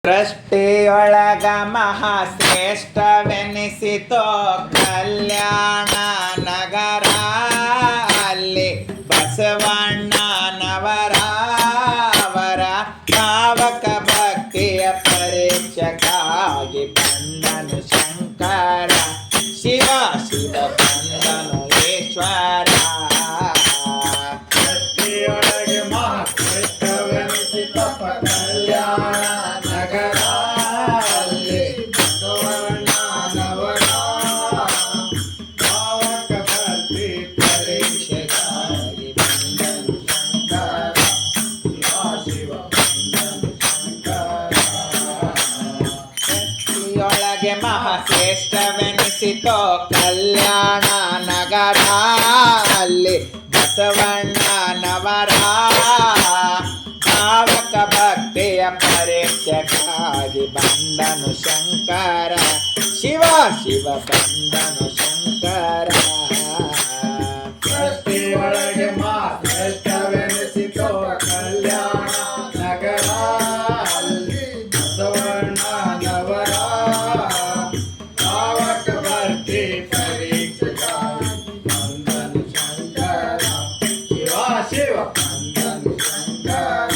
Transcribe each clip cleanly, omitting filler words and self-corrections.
ಸೃಷ್ಟಿಯೊಳಗ ಮಹಾಶ್ರೇಷ್ಠವೆನಿಸಿತೋ ಕಲ್ಯಾಣ ನಗರ. ಅಲ್ಲಿ ಬಸವಣ್ಣನವರ ಭಾವಕ ಭಕ್ತಿಯ ಪರೀಕ್ಷೆಗಾಗಿ ಬಂದನು ಶಂಕರ. ಶಿವ ಶಿವ ಬಂದನು ಈಶ್ವರ. ಸೃಷ್ಟಿಯೊಳಗೆ ಮಹಾಶ್ರೇಷ್ಠವೆನಿಸಿತೋ ಕಲ್ಯಾಣ ನಗರ. ಅಲ್ಲಿ ಬಸವಣ್ಣನವರ ಭಾವಕ ಭಕ್ತಿ ಪರೀಕ್ಷೆಗಾಗಿ ಬಂದನು ಶಂಕರ. ಶಿವ ಶಿವ ಬಂದನು ಶಂಕರ. ಸೃಷ್ಟಿಯೊಳಗೆ ಮಹಾಶ್ರೇಷ್ಠವೆನಿಸಿತೋ ಕಲ್ಯಾಣ ನಗರ. ಅಲ್ಲಿ ಬಸವಣ್ಣನವರ ಭಾವಕ ಭಕ್ತಿಯ ಪರೀಕ್ಷೆಗಾಗಿ ಬಂದನು ಶಂಕರ. ಶಿವ ಶಿವ ಬಂದನು ಶಂಕರ. ಸೃಷ್ಟಿಯೊಳಗೆ ಮಹಾಶ್ರೇಷ್ಠವೆನಿಸಿತೋ ಕಲ್ಯಾಣ ನಗರ. ಅಲ್ಲಿ ಬಸವಣ್ಣನವರ ಭಾವಕ ಭಕ್ತಿ ಪರೀಕ್ಷೆಗಾಗಿ ಬಂದನು ಶಂಕರ. ಶಿವ ಶಿವ ಬಂದನು ಶಂಕರ.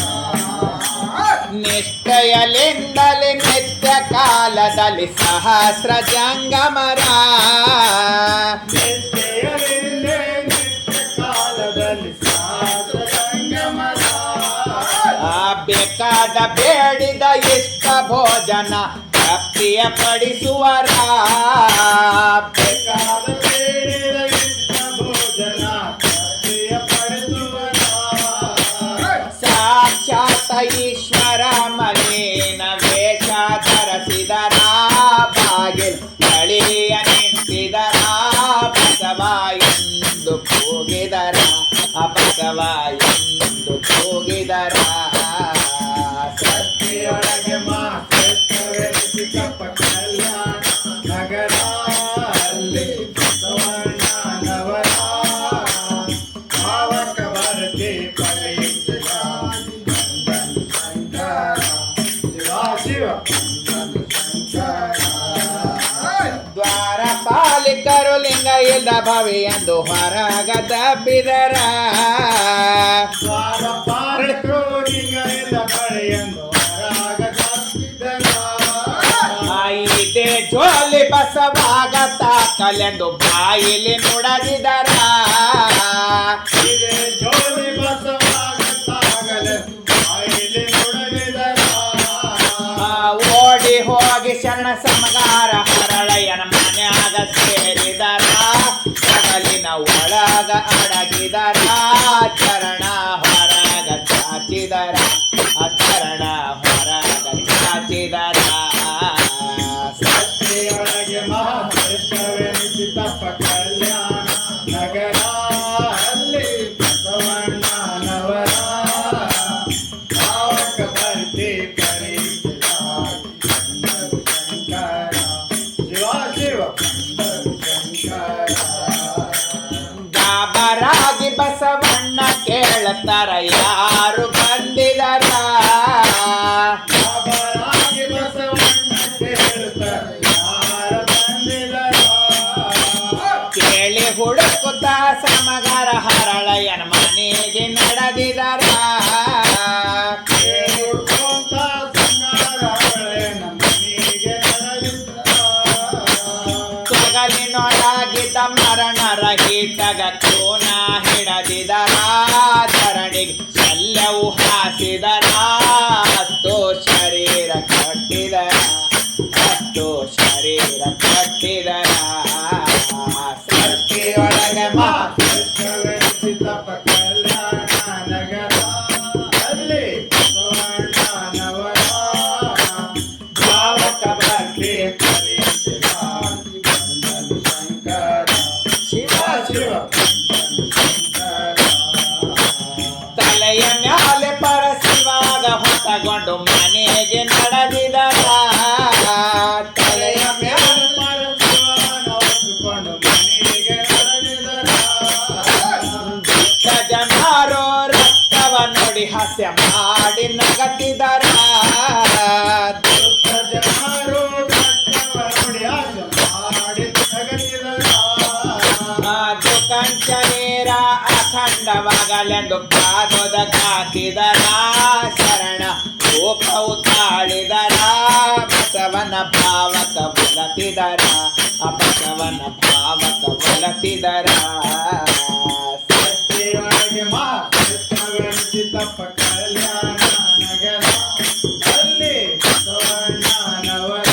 ನಿಷ್ಠೆಯಲಿಂದಲೇ ನಿತ್ಯ ಕಾಲದಲ್ಲಿ ಸಹಸ್ರ ಜಂಗಮರ. ನಿತ್ಯಯಲಿಂದೇ ನಿತ್ಯ ಕಾಲದಲ್ಲಿ ಸಹಸ್ರ ಸಂಗಮರ. ಬೇಕಾದ ಬೇಡಿದ ಇಷ್ಟ ಭೋಜನ ತೃಪ್ತಿಯ ಪಡಿಸುವರ. ಬೇಕಾದ ಬೇಡಿದ ಇಷ್ಟ ಭೋಜನ ತೃಪ್ತಿಯ ಪಡಿಸುವರ. ಸಾಕ್ಷಾತ್ ಈಶ್ವರ ಮಲಿನ ವೇಷ ಧರಿಸಿದರ. ಬಾಗಿಲ್ ಬಳಿಯ ನಿಂತಿದರ. ಬಸವ ಎಂದು ಕೂಗಿದರ. ಬಸವ ಎಂದು ಕೂಗಿದರ. ಸೃಷ್ಟಿಯೊಳಗೆ ಮಹಾಶ್ರೇಷ್ಠವೆನಿಸಿತೋ ಕಲ್ಯಾಣ ನಗರ. ಅಲ್ಲಿ ಬಸವಣ್ಣನವರ ಭಾವಕ ಭಕ್ತಿ ಪರೀಕ್ಷೆಗಾಗಿ ಬಂದನು ಶಂಕರ. ಶಿವ ಶಿವ ಬಂದನು ಶಂಕರ. ದ್ವಾರಪಾಲಿಕರು ಲಿಂಗ ಇಲ್ಲದ ಭವಿ ಎಂದು ಹೊರಗ ತಬ್ಬಿದರ. ದ್ವಾರಪಾಲಕರು ಲಿಂಗದ ಬಳಿಯೆಂದು ಹೊರಗ ತಬ್ಬಿದರ. ಇದೇ ಜೋಲಿ ಬಸವಾಗತ ಕಲೆಂದು ಬಾಯಿಲಿ ನುಡದಿದರ. ಇದೇ ಜೋಲಿ ಬಸವಾಗತಾಗಲೆಂದು ಬಾಯಿಲಿ ನುಡಿದರ. ಓಡಿ ಹೋಗಿ ಶರಣ ಸಮಗಾರ ಹರಳಯ್ಯನ ಮನ್ಯಾಗ ಸೇರಿದರ. ಕಡಲಿನ ಒಳಗ ಅಡಗಿದರ. ಚರಣ ಹೊರಗ ಚಾಚಿದರ. ಚರಣ ಹೊರಗ ಚಾಚಿದರ. ಸೃಷ್ಟಿಯೊಳಗೆ ಮಹಾಶ್ರೇಷ್ಠವೆನಿಸಿತೋ ಕಲ್ಯಾಣ ನಗರ. ಅಲ್ಲಿ ಬಸವಣ್ಣನವರ ಭಾವಕ ಭಕ್ತಿ ಪರೀಕ್ಷೆಗಾಗಿ ಬಂದನು ಶಂಕರ. ಶಿವ ಶಿವ ಬಂದನು ಶಂಕರ. ಗಾಬರಾಗಿ ಬಸವಣ್ಣ ಕೇಳ್ತಾರ ಯಾರು ಬಂದಿದರ. ಬಾಬರಾಗಿ ಬಸವಣ್ಣ ಕೇಳುತ್ತಾರೆ ಯಾರ ಬಂದಿದರ. ಕೇಳಿ ಹುಡುಕುತ್ತ ಸಮಗಾರ ಹರಳಯ್ಯನ ಮನೆಗೆ ನಡೆದಿದರ. ಕೇಳುಕೊಂತ ಸಂಗಾರಗಳೇ ನಮ್ಮ ಮನೆಗೆ ನಡೆದಿದ್ದರ. ತೊಗಲಿನೊಳಗಿದ್ದ ಮರಣರಹಿತಗ ಕೋನ ಹಿಡದಿದರ. ಧರಣಿಗೆ ಶಲ್ಯವು ಹಾಸಿದರ. ಹತ್ತು ಶರೀರ ಕಟ್ಟಿದರ. ಹತ್ತು ಶರೀರ ಕಟ್ಟಿದರ. ಸೃಷ್ಟಿಯೊಳಗೆ ಮಹಾಶ್ರೇಷ್ಠವೆನಿಸಿತೋ ಕಲ್ಯಾಣ ನಗರ. ಅಲ್ಲಿ ಬಸವಣ್ಣನವರ ಭಾವಕ ಭಕ್ತಿ ಪರೀಕ್ಷೆಗಾಗಿ ಬಂದನು ಶಂಕರ. ಶಿವ ಶಿವ ಬಂದನು ಶಂಕರ. ತಲೆಯ ಮ್ಯಾಲೆ ಪರಸಿವಾಗ ಆಗಲೆಂದು ಪಾದದ ಕಾತಿದರ ಶರಣ ರೂಪವು ತಾಳಿದರ ಬಸವನ ಭಾವಕ ಒಲತಿದರ ಬಸವನ ಭಾವಕ ಒಲತಿದರ ಸತ್ಯವಾಗಿ ಮಹಾಕೃಷ್ಣವೆನಿಸಿ ತಪ್ಪ ಕಲ್ಯಾಣ ನಗರ ಅಲ್ಲಿ ಬಸವಣ್ಣನವರ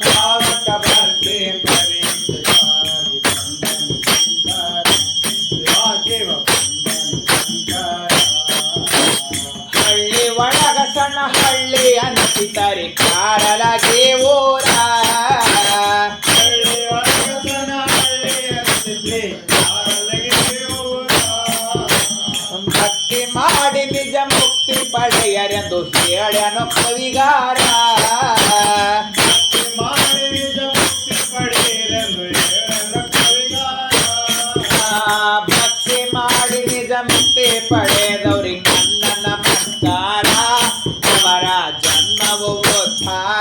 ಭಾವಕ ಭಕ್ತಿ ಪರೀಕ್ಷೆಗಾಗಿ ಬಂದನು ಶಂಕರ ಶಿವ ಬಂದನು ಶಂಕರ ಹಳ್ಳಿ ಒಳಗ ಸಣ್ಣ ಹಳ್ಳಿ ಅನಿಸಿತರಿ ಕಾರಲಗೆ ಊರ ಹಳ್ಳಿ ಒಳಗಸನ ಹಳ್ಳಿ ಅನಿಸಿದ್ರಿ ಕಾರಲಗೆ ಊರ ಭಕ್ತಿ ಮಾಡಿ ನಿಜ ಮುಕ್ತಿ ಪಡೆಯರೆಂದು ಹೇಳ್ಯನು ಕವಿಗಾರ ಭಕ್ತಿ ಮಾಡಿ ನಿಜ ಮುಕ್ತಿ ಪಡೆಯಿರೆಂದು ಹೇಳಲು ಕವಿಗಾರ ಭಕ್ತಿ ಮಾಡಿ ನಿಜ ಮುಕ್ತಿ ಪಡೆದವ್ರಿಗೆ ನನ್ನ ನಮಸ್ಕಾರ ಅವರ ಜನ್ಮವು ಉದ್ಧಾರ